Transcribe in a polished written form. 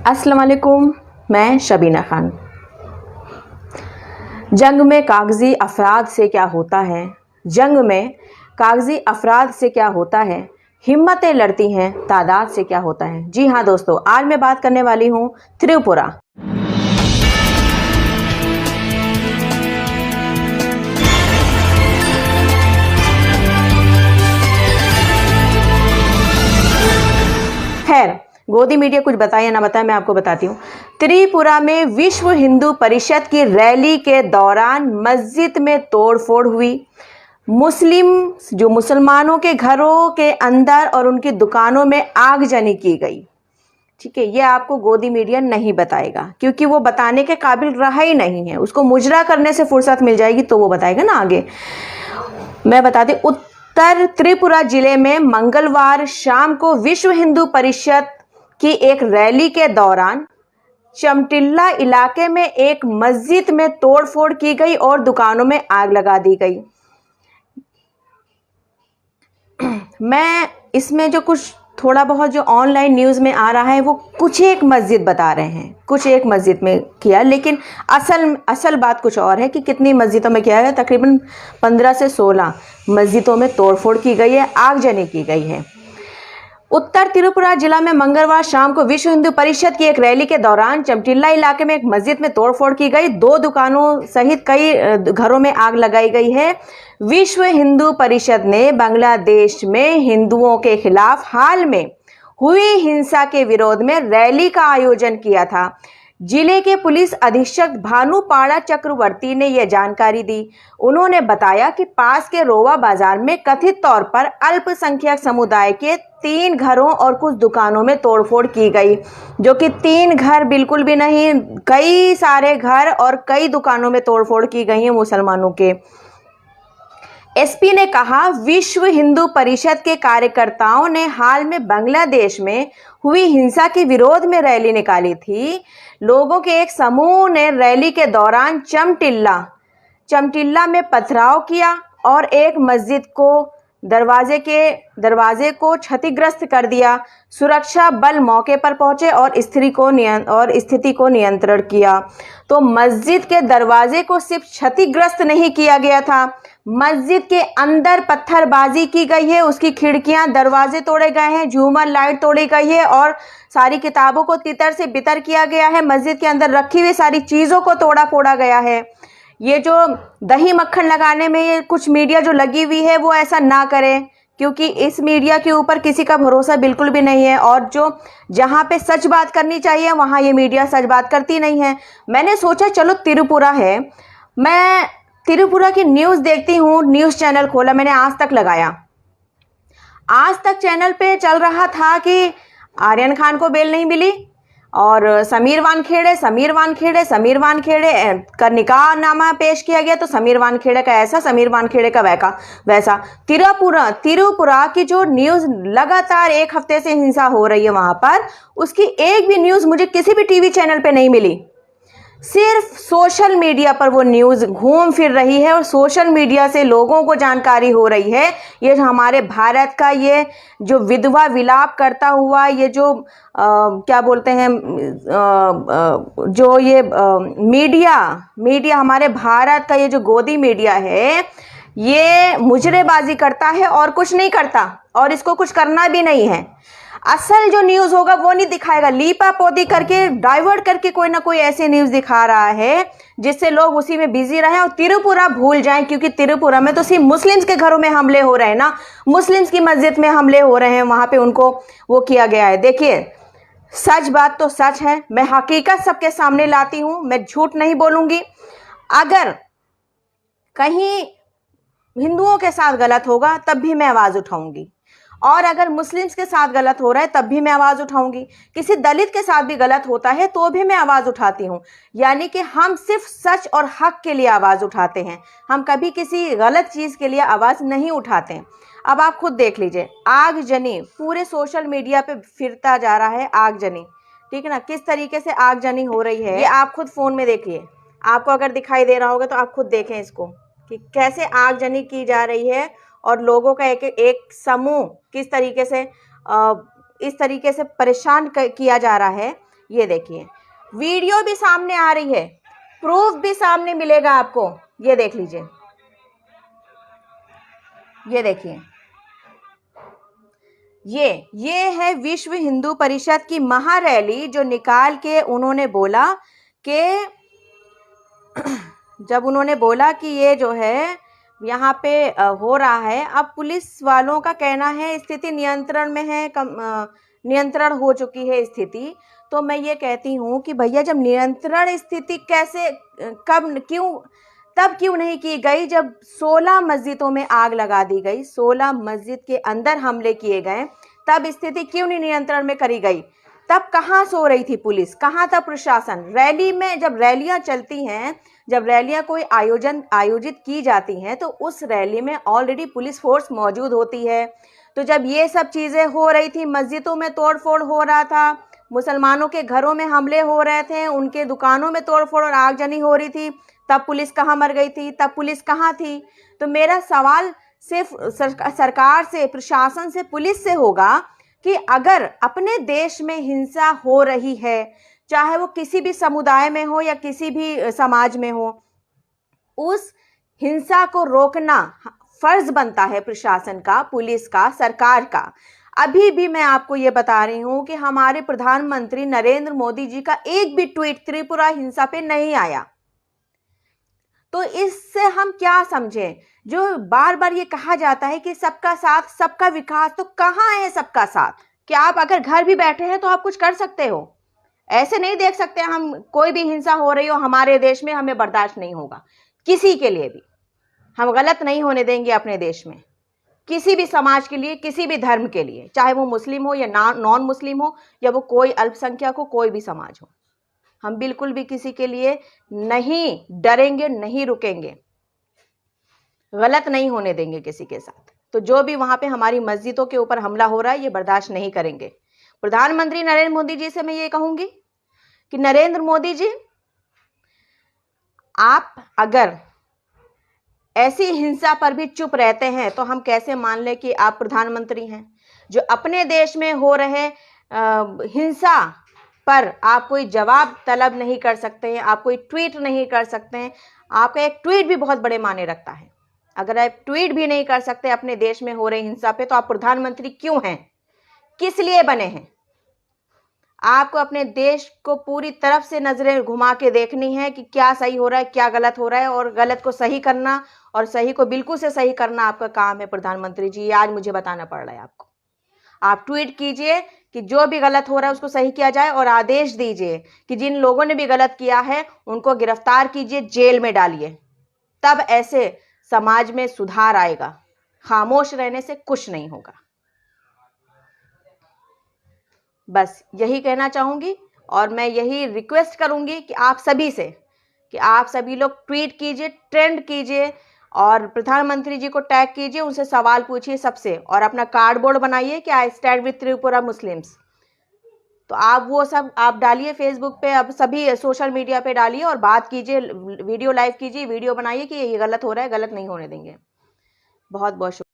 अस्सलाम वालेकुम, मैं शबीना खान। जंग में कागजी अफराद से क्या होता है? जंग में कागजी अफराद से क्या होता है? हिम्मतें लड़ती हैं, तादाद से क्या होता है? जी हाँ दोस्तों, आज मैं बात करने वाली हूँ त्रिपुरा। खैर, गोदी मीडिया कुछ बताए या ना बताए, मैं आपको बताती हूँ। त्रिपुरा में विश्व हिंदू परिषद की रैली के दौरान मस्जिद में तोड़फोड़ हुई। मुसलमानों के घरों के अंदर और उनकी दुकानों में आगजनी की गई। ठीक है, ये आपको गोदी मीडिया नहीं बताएगा क्योंकि वो बताने के काबिल रहा ही नहीं है। उसको मुजरा करने से फुर्सत मिल जाएगी तो वो बताएगा ना आगे। मैं बताती, उत्तर त्रिपुरा जिले में मंगलवार शाम को विश्व हिंदू परिषद की एक रैली के दौरान चमटिल्ला इलाके में एक मस्जिद में तोड़फोड़ की गई और दुकानों में आग लगा दी गई। मैं इसमें जो कुछ थोड़ा बहुत जो ऑनलाइन न्यूज़ में आ रहा है वो कुछ एक मस्जिद बता रहे हैं, कुछ एक मस्जिद में किया, लेकिन असल बात कुछ और है कि कितनी मस्जिदों में किया गया। तकरीबन 15 से 16 मस्जिदों में तोड़फोड़ की गई है, आगजनी की गई है। उत्तर त्रिपुरा जिला में मंगलवार शाम को विश्व हिंदू परिषद की एक रैली के दौरान चमटिल्ला इलाके में एक मस्जिद में तोड़फोड़ की गई। 2 दुकानों सहित कई घरों में आग लगाई गई है। विश्व हिंदू परिषद ने बांग्लादेश में हिंदुओं के खिलाफ हाल में हुई हिंसा के विरोध में रैली का आयोजन किया था। जिले के पुलिस अधीक्षक भानुपाड़ा चक्रवर्ती ने यह जानकारी दी। उन्होंने बताया कि पास के रोवा बाजार में कथित तौर पर अल्पसंख्यक समुदाय के 3 घरों और कुछ दुकानों में तोड़फोड़ की गई, जो कि 3 घर बिल्कुल भी नहीं, कई सारे घर और कई दुकानों में तोड़फोड़ की गई है मुसलमानों के। एसपी ने कहा, विश्व हिंदू परिषद के कार्यकर्ताओं ने हाल में बांग्लादेश में हुई हिंसा के विरोध में रैली निकाली थी। लोगों के एक समूह ने रैली के दौरान चमटिल्ला में पथराव किया और एक मस्जिद को दरवाजे को क्षतिग्रस्त कर दिया। सुरक्षा बल मौके पर पहुंचे और स्थिति को नियंत्रण किया। तो मस्जिद के दरवाजे को सिर्फ क्षतिग्रस्त नहीं किया गया था, मस्जिद के अंदर पत्थरबाजी की गई है, उसकी खिड़कियां दरवाजे तोड़े गए हैं, झूमर लाइट तोड़ी गई है और सारी किताबों को तितर से बितर किया गया है। मस्जिद के अंदर रखी हुई सारी चीज़ों को तोड़ा फोड़ा गया है। ये जो दही मक्खन लगाने में ये कुछ मीडिया जो लगी हुई है वो ऐसा ना करे, क्योंकि इस मीडिया के ऊपर किसी का भरोसा बिल्कुल भी नहीं है और जो जहाँ पे सच बात करनी चाहिए वहाँ ये मीडिया सच बात करती नहीं है। मैंने सोचा चलो त्रिपुरा है, मैं त्रिपुरा की न्यूज़ देखती हूँ। न्यूज़ चैनल खोला, मैंने आज तक लगाया। आज तक चैनल पे चल रहा था कि आर्यन खान को बेल नहीं मिली और समीर वानखेड़े का निकाहनामा पेश किया गया, तो समीर वानखेड़े का ऐसा, समीर वानखेड़े का वैसा। त्रिपुरा की जो न्यूज़ लगातार 1 हफ्ते से हिंसा हो रही है वहाँ पर, उसकी एक भी न्यूज़ मुझे किसी भी टीवी चैनल पे नहीं मिली। सिर्फ सोशल मीडिया पर वो न्यूज़ घूम फिर रही है और सोशल मीडिया से लोगों को जानकारी हो रही है। ये जो हमारे भारत का ये जो विधवा विलाप करता हुआ ये जो क्या बोलते हैं जो ये मीडिया हमारे भारत का ये जो गोदी मीडिया है, ये मुजरेबाजी करता है और कुछ नहीं करता और इसको कुछ करना भी नहीं है। असल जो न्यूज़ होगा वो नहीं दिखाएगा, लीपा पोती करके डाइवर्ट करके कोई ना कोई ऐसी न्यूज़ दिखा रहा है जिससे लोग उसी में बिजी रहें और त्रिपुरा भूल जाएं, क्योंकि त्रिपुरा में तो सिर्फ मुस्लिम्स के घरों में हमले हो रहे हैं ना, मुस्लिम्स की मस्जिद में हमले हो रहे हैं, वहाँ पे उनको वो किया गया है। देखिए, सच बात तो सच है, मैं हकीकत सबके सामने लाती हूँ, मैं झूठ नहीं बोलूँगी। अगर कहीं हिंदुओं के साथ गलत होगा तब भी मैं आवाज़ उठाऊंगी, और अगर मुस्लिम्स के साथ गलत हो रहा है तब भी मैं आवाज़ उठाऊंगी। किसी दलित के साथ भी गलत होता है तो भी मैं आवाज़ उठाती हूँ। यानी कि हम सिर्फ सच और हक के लिए आवाज़ उठाते हैं, हम कभी किसी गलत चीज़ के लिए आवाज़ नहीं उठाते हैं। अब आप खुद देख लीजिए, आगजनी पूरे सोशल मीडिया पे फिरता जा रहा है, आगजनी, ठीक है ना, किस तरीके से आगजनी हो रही है ये आप खुद फ़ोन में देखिए। आपको अगर दिखाई दे रहा होगा तो आप खुद देखें इसको कि कैसे आगजनी की जा रही है और लोगों का एक समूह किस तरीके से इस तरीके से परेशान किया जा रहा है ये देखिए, वीडियो भी सामने आ रही है, प्रूफ भी सामने मिलेगा आपको। ये देख लीजिए, ये देखिए, ये है विश्व हिंदू परिषद की महारैली, जो निकाल के उन्होंने बोला कि जब उन्होंने बोला कि ये जो है यहाँ पे हो रहा है, अब पुलिस वालों का कहना है स्थिति नियंत्रण में है, नियंत्रण हो चुकी है स्थिति। तो मैं ये कहती हूँ कि भैया, जब नियंत्रण स्थिति कैसे, कब, क्यों, तब क्यों नहीं की गई जब 16 मस्जिदों में आग लगा दी गई, 16 मस्जिद के अंदर हमले किए गए, तब स्थिति क्यों नहीं नियंत्रण में करी गई? तब कहाँ सो रही थी पुलिस, कहाँ था प्रशासन? रैली में जब रैलियां चलती हैं, जब रैलियां कोई आयोजित की जाती हैं, तो उस रैली में ऑलरेडी पुलिस फोर्स मौजूद होती है। तो जब ये सब चीज़ें हो रही थी, मस्जिदों में तोड़फोड़ हो रहा था, मुसलमानों के घरों में हमले हो रहे थे, उनके दुकानों में तोड़फोड़ और आगजनी हो रही थी, तब पुलिस कहाँ मर गई थी? तब पुलिस कहाँ थी? तो मेरा सवाल सिर्फ सरकार से, प्रशासन से, पुलिस से होगा कि अगर अपने देश में हिंसा हो रही है, चाहे वो किसी भी समुदाय में हो या किसी भी समाज में हो, उस हिंसा को रोकना फर्ज बनता है प्रशासन का, पुलिस का, सरकार का। अभी भी मैं आपको ये बता रही हूं कि हमारे प्रधानमंत्री नरेंद्र मोदी जी का एक भी ट्वीट त्रिपुरा हिंसा पे नहीं आया। तो इससे हम क्या समझें? जो बार बार ये कहा जाता है कि सबका साथ सबका विकास, तो कहाँ है सबका साथ? क्या आप अगर घर भी बैठे हैं तो आप कुछ कर सकते हो? ऐसे नहीं देख सकते हम, कोई भी हिंसा हो रही हो हमारे देश में, हमें बर्दाश्त नहीं होगा, किसी के लिए भी हम गलत नहीं होने देंगे अपने देश में, किसी भी समाज के लिए, किसी भी धर्म के लिए, चाहे वो मुस्लिम हो या नॉन मुस्लिम हो, या वो कोई अल्पसंख्यक हो, कोई भी समाज हो, हम बिल्कुल भी किसी के लिए नहीं डरेंगे, नहीं रुकेंगे, गलत नहीं होने देंगे किसी के साथ। तो जो भी वहां पे हमारी मस्जिदों के ऊपर हमला हो रहा है, ये बर्दाश्त नहीं करेंगे। प्रधानमंत्री नरेंद्र मोदी जी से मैं ये कहूंगी कि नरेंद्र मोदी जी, आप अगर ऐसी हिंसा पर भी चुप रहते हैं तो हम कैसे मान लें कि आप प्रधानमंत्री हैं? जो अपने देश में हो रहे हिंसा पर आप कोई जवाब तलब नहीं कर सकते हैं, आप कोई ट्वीट नहीं कर सकते हैं। आपका एक ट्वीट भी बहुत बड़े मायने रखता है। अगर आप ट्वीट भी नहीं कर सकते अपने देश में हो रही हिंसा पे, तो आप प्रधानमंत्री क्यों हैं? किस लिए बने हैं? आपको अपने देश को पूरी तरफ से नजरें घुमा के देखनी है कि क्या सही हो रहा है, क्या गलत हो रहा है, और गलत को सही करना और सही को बिल्कुल से सही करना आपका काम है प्रधानमंत्री जी। ये आज मुझे बताना पड़ रहा है आपको। आप ट्वीट कीजिए कि जो भी गलत हो रहा है उसको सही किया जाए, और आदेश दीजिए कि जिन लोगों ने भी गलत किया है उनको गिरफ्तार कीजिए, जेल में डालिए। तब ऐसे समाज में सुधार आएगा। खामोश रहने से कुछ नहीं होगा। बस यही कहना चाहूंगी, और मैं यही रिक्वेस्ट करूंगी कि आप सभी से, कि आप सभी लोग ट्वीट कीजिए, ट्रेंड कीजिए, और प्रधानमंत्री जी को टैग कीजिए, उनसे सवाल पूछिए सबसे, और अपना कार्डबोर्ड बनाइए कि I stand with Tripura Muslims. तो आप वो सब आप डालिए फेसबुक पे, अब सभी सोशल मीडिया पे डालिए और बात कीजिए, वीडियो लाइव कीजिए, वीडियो बनाइए कि ये गलत हो रहा है, गलत नहीं होने देंगे। बहुत बहुत शुक्रिया।